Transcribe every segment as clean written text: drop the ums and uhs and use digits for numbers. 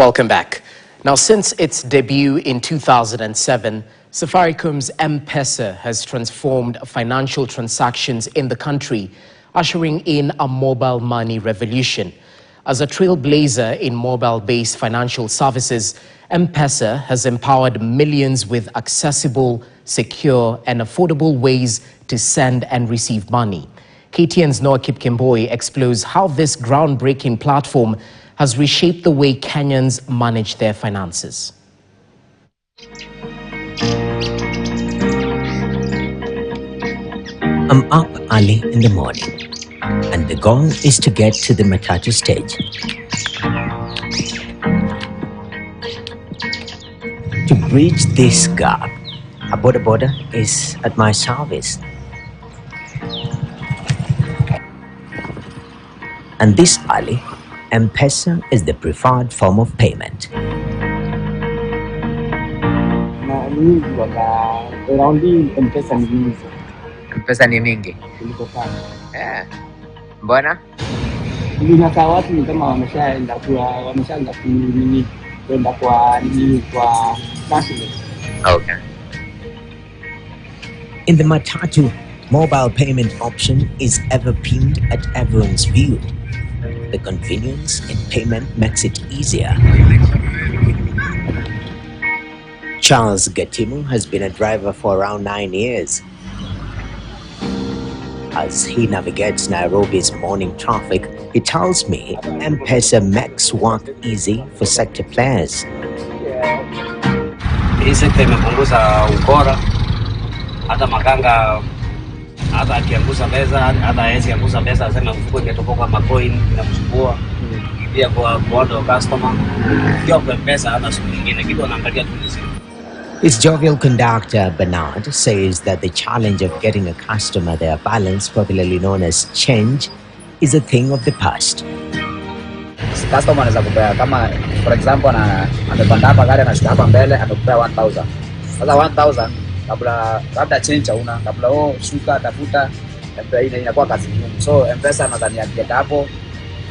Welcome back. Now, since its debut in 2007, Safaricom's Mpesa has transformed financial transactions in the country, ushering in a mobile money revolution. As a trailblazer in mobile-based financial services, Mpesa has empowered millions with accessible, secure, and affordable ways to send and receive money. KTN's Noah Kipkemboi explores how this groundbreaking platform has reshaped the way Kenyans manage their finances. I'm up early in the morning, and the goal is to get to the matatu stage. To bridge this gap, a boda is at my service. And this early, Mpesa is the preferred form of payment. Mpesa ni mingi. Mbona? Watu kama wameshaanza kwenda kwa cashless. Okay. In the matatu, mobile payment option is ever pinned at everyone's view. The convenience in payment makes it easier. Charles Gatimu has been a driver for around 9 years. As he navigates Nairobi's morning traffic, he tells me Mpesa makes work easy for sector players. Hii sekta imepunguza ukora, hata makanga hata akiangusa pesa, hata hawezi angusa pesa, asema mfuko ingetoka kwa macoin inamsumbua. Pia kwa customer, kwa pesa hata siku nyingine kitu anaangalia tu mzigo. His jovial conductor, Bernard, says that the challenge of getting a customer their balance, popularly known as change, is a thing of the past. Customer anaweza kupea kama for example amepanda hapa gari anashika hapa mbele amekupea 1000. Sasa 1000 kabla labda change hauna, kabla shuka tafuta ile inakuwa kazi ngumu. So Mpesa nadhani akienda hapo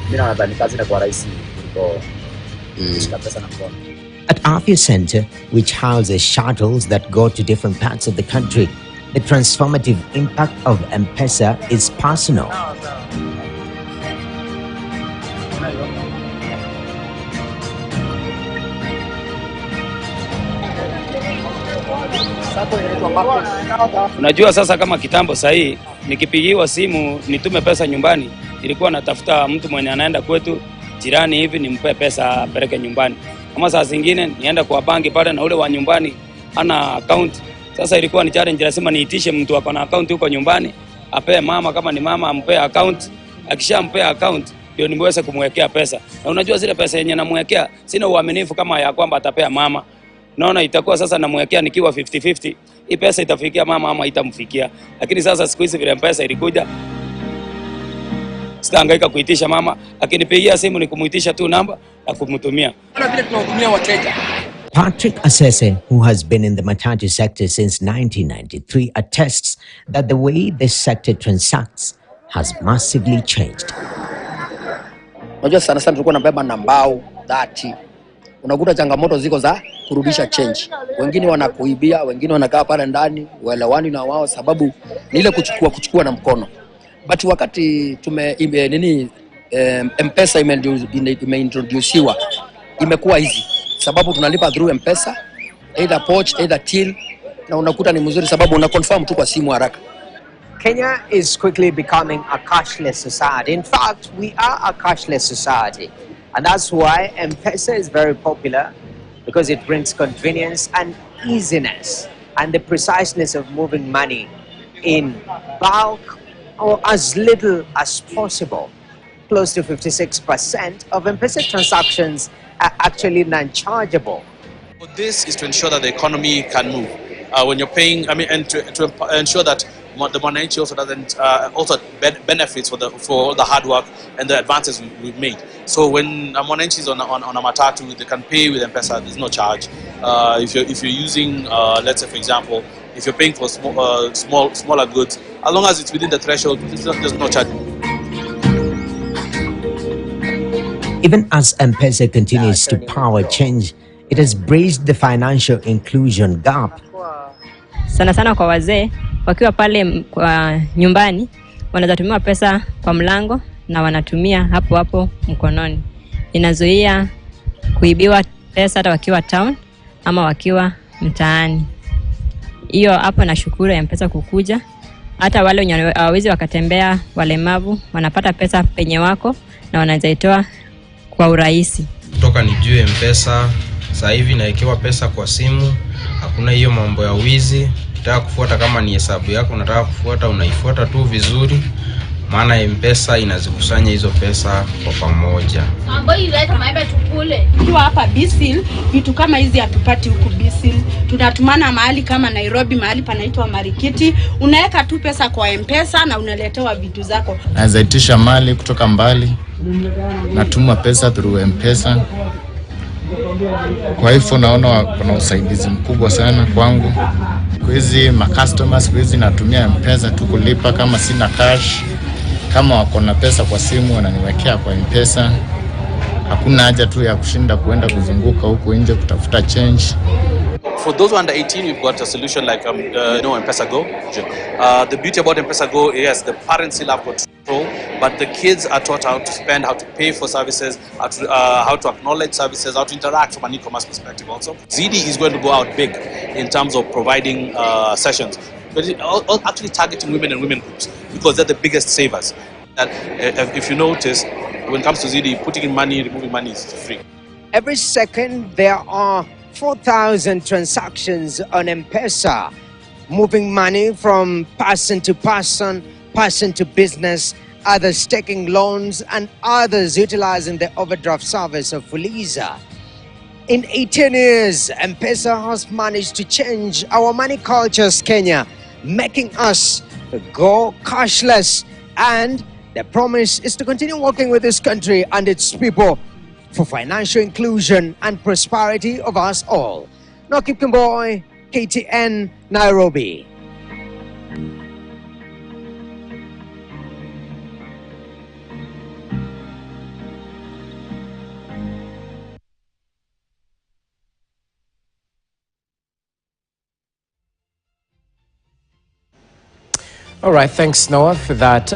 mimi nadhani kazi inakuwa rahisi kuliko kushika pesa na mkono. At Afya Center, which houses shuttles that go to different parts of the country, the transformative impact of Mpesa is personal. Unajua sasa kama kitambo sahi nikipigiwa simu nitume pesa nyumbani, ilikuwa natafuta mtu mwenye anaenda kwetu jirani hivi nimpe pesa apeleke nyumbani. Kama saa zingine nienda kwa banki pale na ule wa nyumbani ana account. Sasa ilikuwa ni challenge, lazima niitishe mtu ako na account huko nyumbani, ape mama kama ni mama ampe account. Akishampea account ndio nimeweza kumwekea pesa. Na unajua zile pesa yenye namwekea sina uaminifu kama ya kwamba atapea mama. Naona itakuwa sasa namwekea nikiwa 50-50. Hii pesa itafikia mama ama itamfikia. Lakini sasa siku hizi vile pesa ilikuja, sitahangaika kuitisha mama, akinipigia simu ni kumuitisha tu namba na kumtumia. Patrick Asese, who has been in the matatu sector since 1993, attests that the way this sector transacts has massively changed. Unajua sana tulikuwa nabeba na mbao 30. Unakuta changamoto ziko za kurudisha change. Wengine wanakuibia, wengine wanakaa pale ndani, waelewani na wao sababu ni ile kuchukua na mkono. But wakati Mpesa imeintroduciwa imekuwa hizi sababu tunalipa through Mpesa, either poch, either till, na unakuta ni mzuri sababu una confirm tu kwa simu haraka. Kenya is quickly becoming a cashless society. In fact, we are a cashless society. And that's why Mpesa is very popular, because it brings convenience and easiness and the preciseness of moving money in bulk or as little as possible. Close to 56% of Mpesa transactions are actually non-chargeable. This is to ensure that the economy can move. When you're paying, and to ensure that the mwananchi also doesn't benefits for all the hard work and the advances we've made. So when a mwananchi is on a matatu, they can pay with Mpesa. There's no charge. If you're using, let's say for example, if you're paying for smaller goods, as long as it's within the threshold, there's no charge. Even as Mpesa continues to power change, it has bridged the financial inclusion gap. Sana sana kwa wazee wakiwa pale kwa nyumbani wanaweza tumia pesa kwa mlango na wanatumia hapo hapo mkononi. Inazuia kuibiwa pesa hata wakiwa town ama wakiwa mtaani. Hiyo hapo nashukuru Mpesa kukuja. Hata wale wenye hawawezi wakatembea, walemavu wanapata pesa penye wako na wanaweza itoa kwa urahisi. Kutoka nijue Mpesa sasa hivi naekewa pesa kwa simu, hakuna hiyo mambo ya wizi. Ukitaka kufuata kama ni hesabu yako unataka kufuata, unaifuata tu vizuri, maana Mpesa inazikusanya hizo pesa kwa pamoja. Tukiwa hapa Bisil, vitu kama hizi hatupati huku Bisil. Tunatumana mahali kama Nairobi, mahali panaitwa Marikiti, unaweka tu pesa kwa Mpesa na unaletewa vitu zako. Naweza itisha mali kutoka mbali, natuma pesa through Mpesa. Kwa hivyo naona kuna usaidizi mkubwa sana kwangu. Kwa hizi customers, kwa hizi natumia Mpesa tu kulipa kama sina cash. Kama wako na pesa kwa simu wananiwekea kwa Mpesa. Hakuna haja tu ya kushinda kuenda kuzunguka huko nje kutafuta change. For those under 18, we've got a solution like Mpesa Go. The beauty about Mpesa Go, yes, the parents still have control, but the kids are taught how to spend, how to pay for services, how to acknowledge services, how to interact from an e-commerce perspective also. ZD is going to go out big in terms of providing sessions, but actually targeting women and women groups because they're the biggest savers. And if you notice, when it comes to ZD, putting in money, removing money is free. Every second, there are 4,000 transactions on Mpesa, moving money from person to person, person to business, others taking loans, and others utilizing the overdraft service of Fuliza. In 18 years, Mpesa has managed to change our money cultures, Kenya, making us go cashless. And the promise is to continue working with this country and its people for financial inclusion and prosperity of us all. Nakip Kimboy, KTN, Nairobi. All right, thanks Noah for that.